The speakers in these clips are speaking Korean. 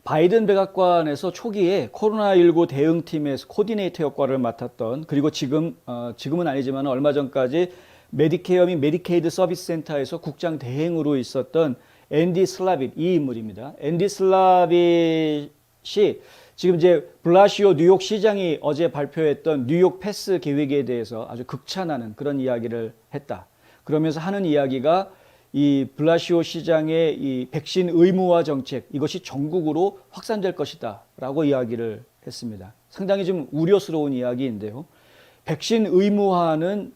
바이든 백악관에서 초기에 코로나19 대응팀에서 코디네이터 역할을 맡았던, 그리고 지금은 아니지만 얼마 전까지 메디케어 및 메디케이드 서비스 센터에서 국장 대행으로 있었던 앤디 슬라빗, 이 인물입니다. 앤디 슬라빗이 지금 이제 블라시오 뉴욕 시장이 어제 발표했던 뉴욕 패스 계획에 대해서 아주 극찬하는 그런 이야기를 했다. 그러면서 하는 이야기가 이 블라시오 시장의 이 백신 의무화 정책, 이것이 전국으로 확산될 것이다 라고 이야기를 했습니다. 상당히 좀 우려스러운 이야기인데요. 백신 의무화는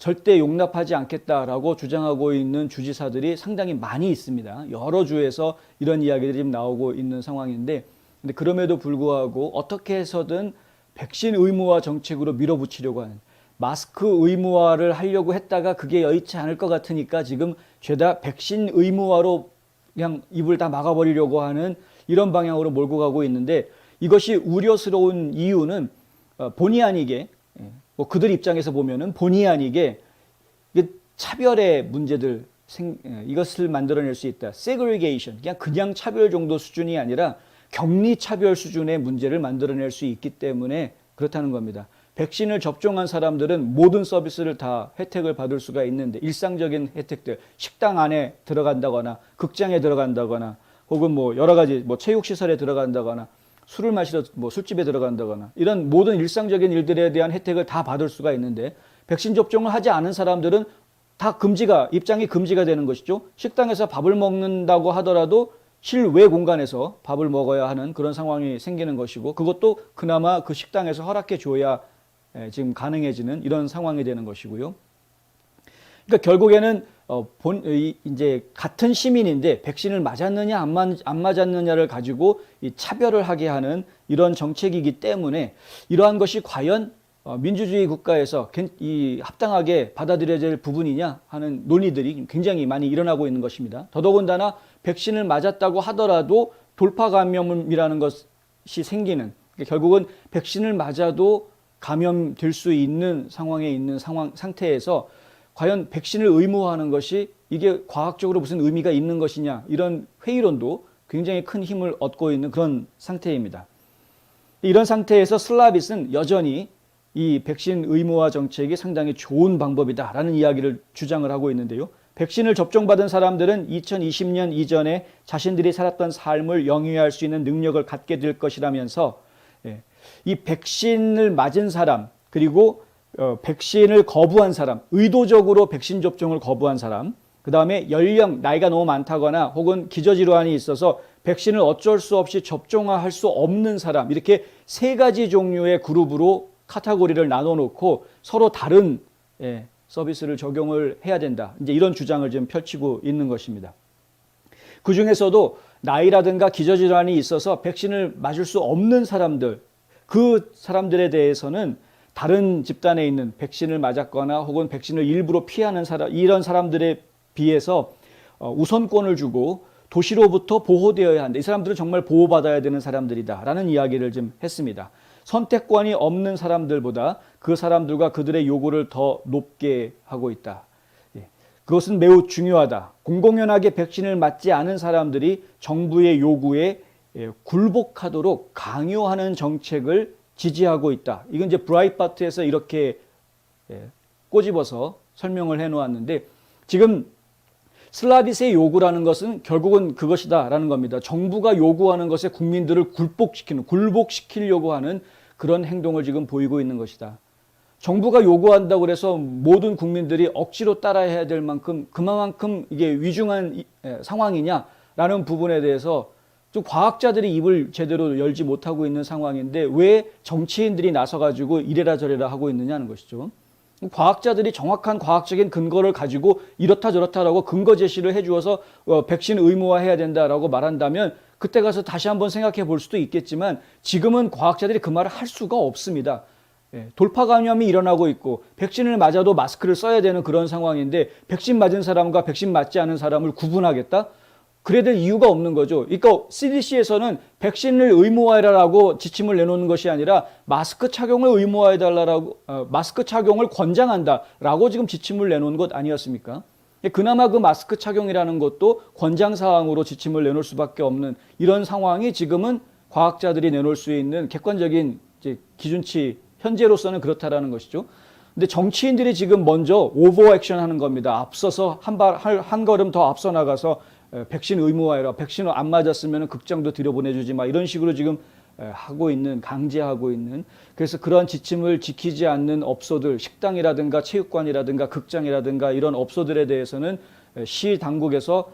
절대 용납하지 않겠다라고 주장하고 있는 주지사들이 상당히 많이 있습니다. 여러 주에서 이런 이야기들이 지금 나오고 있는 상황인데, 근데 그럼에도 불구하고 어떻게 해서든 백신 의무화 정책으로 밀어붙이려고 하는, 마스크 의무화를 하려고 했다가 그게 여의치 않을 것 같으니까 지금 죄다 백신 의무화로 그냥 입을 다 막아버리려고 하는 이런 방향으로 몰고 가고 있는데, 이것이 우려스러운 이유는 본의 아니게, 뭐 그들 입장에서 보면은 본의 아니게 차별의 문제들, 이것을 만들어낼 수 있다. segregation, 그냥 차별 정도 수준이 아니라 격리 차별 수준의 문제를 만들어낼 수 있기 때문에 그렇다는 겁니다. 백신을 접종한 사람들은 모든 서비스를 다 혜택을 받을 수가 있는데, 일상적인 혜택들, 식당 안에 들어간다거나 극장에 들어간다거나 혹은 뭐 여러 가지 뭐 체육시설에 들어간다거나 술을 마시러 뭐 술집에 들어간다거나 이런 모든 일상적인 일들에 대한 혜택을 다 받을 수가 있는데, 백신 접종을 하지 않은 사람들은 다 입장이 금지가 되는 것이죠. 식당에서 밥을 먹는다고 하더라도 실외 공간에서 밥을 먹어야 하는 그런 상황이 생기는 것이고, 그것도 그나마 그 식당에서 허락해 줘야 지금 가능해지는 이런 상황이 되는 것이고요. 그러니까 결국에는 이제 같은 시민인데 백신을 맞았느냐 안 맞았느냐를 가지고 이 차별을 하게 하는 이런 정책이기 때문에, 이러한 것이 과연 민주주의 국가에서 이 합당하게 받아들여야 될 부분이냐 하는 논의들이 굉장히 많이 일어나고 있는 것입니다. 더더군다나 백신을 맞았다고 하더라도 돌파 감염이라는 것이 생기는, 그러니까 결국은 백신을 맞아도 감염될 수 있는 상황에 있는 상태에서 과연 백신을 의무화하는 것이 이게 과학적으로 무슨 의미가 있는 것이냐, 이런 회의론도 굉장히 큰 힘을 얻고 있는 그런 상태입니다. 이런 상태에서 슬라빗은 여전히 이 백신 의무화 정책이 상당히 좋은 방법이다라는 이야기를 주장을 하고 있는데요. 백신을 접종받은 사람들은 2020년 이전에 자신들이 살았던 삶을 영위할 수 있는 능력을 갖게 될 것이라면서, 이 백신을 맞은 사람, 그리고 백신을 거부한 사람, 의도적으로 백신 접종을 거부한 사람, 그 다음에 연령, 나이가 너무 많다거나 혹은 기저질환이 있어서 백신을 어쩔 수 없이 접종할 수 없는 사람, 이렇게 세 가지 종류의 그룹으로 카테고리를 나눠 놓고 서로 다른 서비스를 적용을 해야 된다, 이제 이런 주장을 지금 펼치고 있는 것입니다. 그 중에서도 나이라든가 기저질환이 있어서 백신을 맞을 수 없는 사람들, 그 사람들에 대해서는 다른 집단에 있는 백신을 맞았거나 혹은 백신을 일부러 피하는 사람, 이런 사람들에 비해서 우선권을 주고 도시로부터 보호되어야 한다. 이 사람들은 정말 보호받아야 되는 사람들이다 라는 이야기를 좀 했습니다. 선택권이 없는 사람들보다 그 사람들과 그들의 요구를 더 높게 하고 있다. 그것은 매우 중요하다. 공공연하게 백신을 맞지 않은 사람들이 정부의 요구에 굴복하도록 강요하는 정책을 지지하고 있다. 이건 이제 브라이트바트에서 이렇게 꼬집어서 설명을 해놓았는데, 지금 슬라빗의 요구라는 것은 결국은 그것이다라는 겁니다. 정부가 요구하는 것에 국민들을 굴복시키려고 하는 그런 행동을 지금 보이고 있는 것이다. 정부가 요구한다고 해서 모든 국민들이 억지로 따라해야 될 만큼 그만큼 이게 위중한 상황이냐라는 부분에 대해서 좀 과학자들이 입을 제대로 열지 못하고 있는 상황인데, 왜 정치인들이 나서가지고 이래라 저래라 하고 있느냐는 것이죠. 과학자들이 정확한 과학적인 근거를 가지고 이렇다 저렇다라고 근거 제시를 해주어서 백신 의무화해야 된다라고 말한다면 그때 가서 다시 한번 생각해 볼 수도 있겠지만, 지금은 과학자들이 그 말을 할 수가 없습니다. 돌파 감염이 일어나고 있고 백신을 맞아도 마스크를 써야 되는 그런 상황인데, 백신 맞은 사람과 백신 맞지 않은 사람을 구분하겠다? 그래야 될 이유가 없는 거죠. 그러니까 CDC에서는 백신을 의무화해라라고 지침을 내놓는 것이 아니라 마스크 착용을 의무화해달라고, 마스크 착용을 권장한다라고 지금 지침을 내놓은 것 아니었습니까? 그나마 그 마스크 착용이라는 것도 권장 사항으로 지침을 내놓을 수밖에 없는 이런 상황이 지금은 과학자들이 내놓을 수 있는 객관적인 이제 기준치 현재로서는 그렇다라는 것이죠. 근데 정치인들이 지금 먼저 오버 액션 하는 겁니다. 앞서서 한 걸음 더 앞서 나가서 백신 의무화해라. 백신 안 맞았으면 극장도 들여보내주지 마. 이런 식으로 지금 하고 있는, 강제하고 있는. 그래서 그런 지침을 지키지 않는 업소들, 식당이라든가 체육관이라든가 극장이라든가 이런 업소들에 대해서는 시 당국에서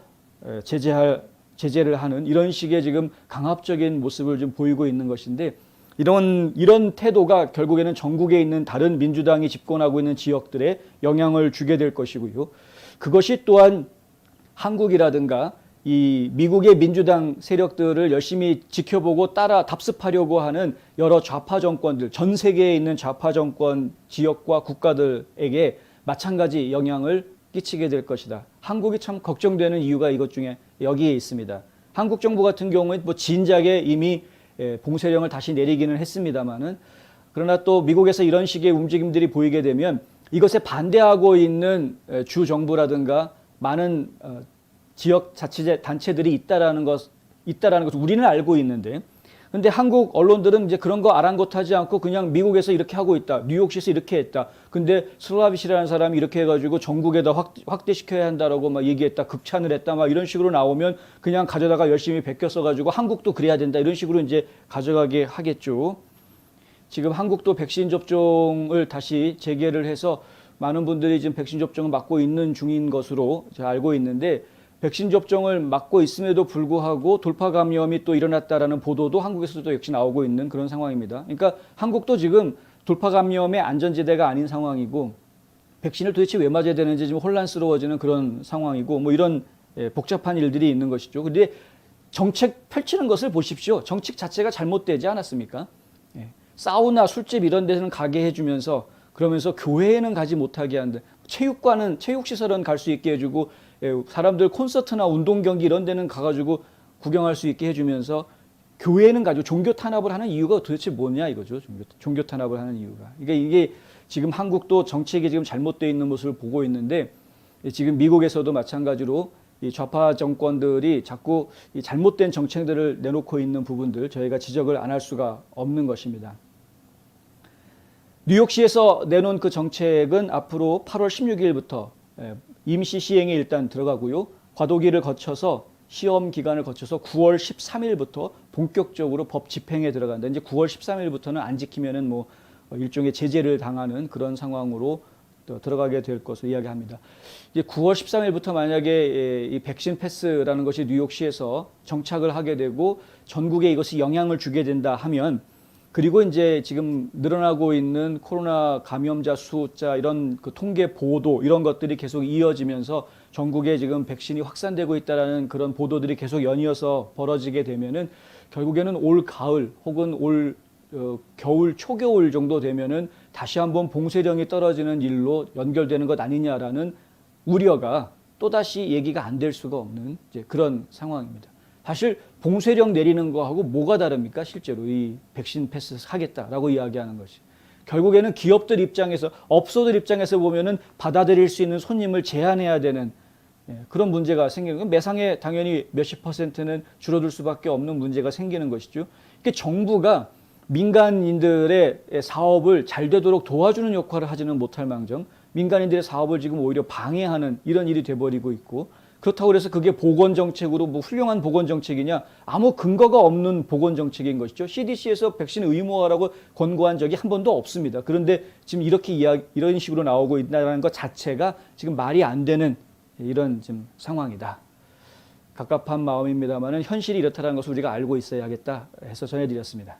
제재를 하는 이런 식의 지금 강압적인 모습을 좀 보이고 있는 것인데, 이런 태도가 결국에는 전국에 있는 다른 민주당이 집권하고 있는 지역들에 영향을 주게 될 것이고요. 그것이 또한 한국이라든가 이 미국의 민주당 세력들을 열심히 지켜보고 따라 답습하려고 하는 여러 좌파 정권들, 전 세계에 있는 좌파 정권 지역과 국가들에게 마찬가지 영향을 끼치게 될 것이다. 한국이 참 걱정되는 이유가 이것 중에 여기에 있습니다. 한국 정부 같은 경우에 뭐 진작에 이미 봉쇄령을 다시 내리기는 했습니다만은, 그러나 또 미국에서 이런 식의 움직임들이 보이게 되면 이것에 반대하고 있는 주 정부라든가 많은 지역 자치제 단체들이 있다라는 것 우리는 알고 있는데, 근데 한국 언론들은 이제 그런 거 아랑곳하지 않고 그냥 미국에서 이렇게 하고 있다, 뉴욕시에서 이렇게 했다, 근데 슬라비시라는 사람이 이렇게 해가지고 전국에다 확대시켜야 한다라고 막 얘기했다, 극찬을 했다, 막 이런 식으로 나오면 그냥 가져다가 열심히 베껴 써가지고 한국도 그래야 된다, 이런 식으로 이제 가져가게 하겠죠. 지금 한국도 백신 접종을 다시 재개를 해서 많은 분들이 지금 백신 접종을 맞고 있는 중인 것으로 제가 알고 있는데, 백신 접종을 맞고 있음에도 불구하고 돌파 감염이 또 일어났다라는 보도도 한국에서도 역시 나오고 있는 그런 상황입니다. 그러니까 한국도 지금 돌파 감염의 안전지대가 아닌 상황이고, 백신을 도대체 왜 맞아야 되는지 지금 혼란스러워지는 그런 상황이고, 뭐 이런 복잡한 일들이 있는 것이죠. 근데 정책 펼치는 것을 보십시오. 정책 자체가 잘못되지 않았습니까? 사우나, 술집 이런 데서는 가게 해주면서, 그러면서 교회에는 가지 못하게 한다. 체육시설은 갈 수 있게 해주고, 사람들 콘서트나 운동 경기 이런 데는 가가지고 구경할 수 있게 해주면서, 교회는 가지고 종교 탄압을 하는 이유가 도대체 뭐냐 이거죠. 종교 탄압을 하는 이유가. 그러니까 이게 지금 한국도 정책이 지금 잘못되어 있는 모습을 보고 있는데, 지금 미국에서도 마찬가지로 이 좌파 정권들이 자꾸 이 잘못된 정책들을 내놓고 있는 부분들, 저희가 지적을 안 할 수가 없는 것입니다. 뉴욕시에서 내놓은 그 정책은 앞으로 8월 16일부터 임시 시행에 일단 들어가고요. 과도기를 거쳐서, 시험 기간을 거쳐서 9월 13일부터 본격적으로 법 집행에 들어간다. 이제 9월 13일부터는 안 지키면은 뭐 일종의 제재를 당하는 그런 상황으로 또 들어가게 될 것으로 이야기합니다. 이제 9월 13일부터 만약에 이 백신 패스라는 것이 뉴욕시에서 정착을 하게 되고 전국에 이것이 영향을 주게 된다 하면, 그리고 이제 지금 늘어나고 있는 코로나 감염자 숫자, 이런 그 통계 보도, 이런 것들이 계속 이어지면서 전국에 지금 백신이 확산되고 있다라는 그런 보도들이 계속 연이어서 벌어지게 되면은, 결국에는 올 가을 혹은 올 겨울, 초겨울 정도 되면은 다시 한번 봉쇄령이 떨어지는 일로 연결되는 것 아니냐라는 우려가 또다시 얘기가 안 될 수가 없는 이제 그런 상황입니다. 사실 봉쇄령 내리는 거하고 뭐가 다릅니까? 실제로 이 백신 패스 하겠다라고 이야기하는 것이. 결국에는 기업들 입장에서, 업소들 입장에서 보면은 받아들일 수 있는 손님을 제한해야 되는 그런 문제가 생기는 건, 매상에 당연히 몇십 %는 줄어들 수밖에 없는 문제가 생기는 것이죠. 그러니까 정부가 민간인들의 사업을 잘 되도록 도와주는 역할을 하지는 못할 망정, 민간인들의 사업을 지금 오히려 방해하는 이런 일이 돼버리고 있고, 그렇다고 해서 그게 보건정책으로 뭐 훌륭한 보건정책이냐? 아무 근거가 없는 보건정책인 것이죠. CDC에서 백신 의무화라고 권고한 적이 한 번도 없습니다. 그런데 지금 이런 식으로 나오고 있다는 것 자체가 지금 말이 안 되는 이런 지금 상황이다. 갑갑한 마음입니다만은 현실이 이렇다는 것을 우리가 알고 있어야겠다 해서 전해드렸습니다.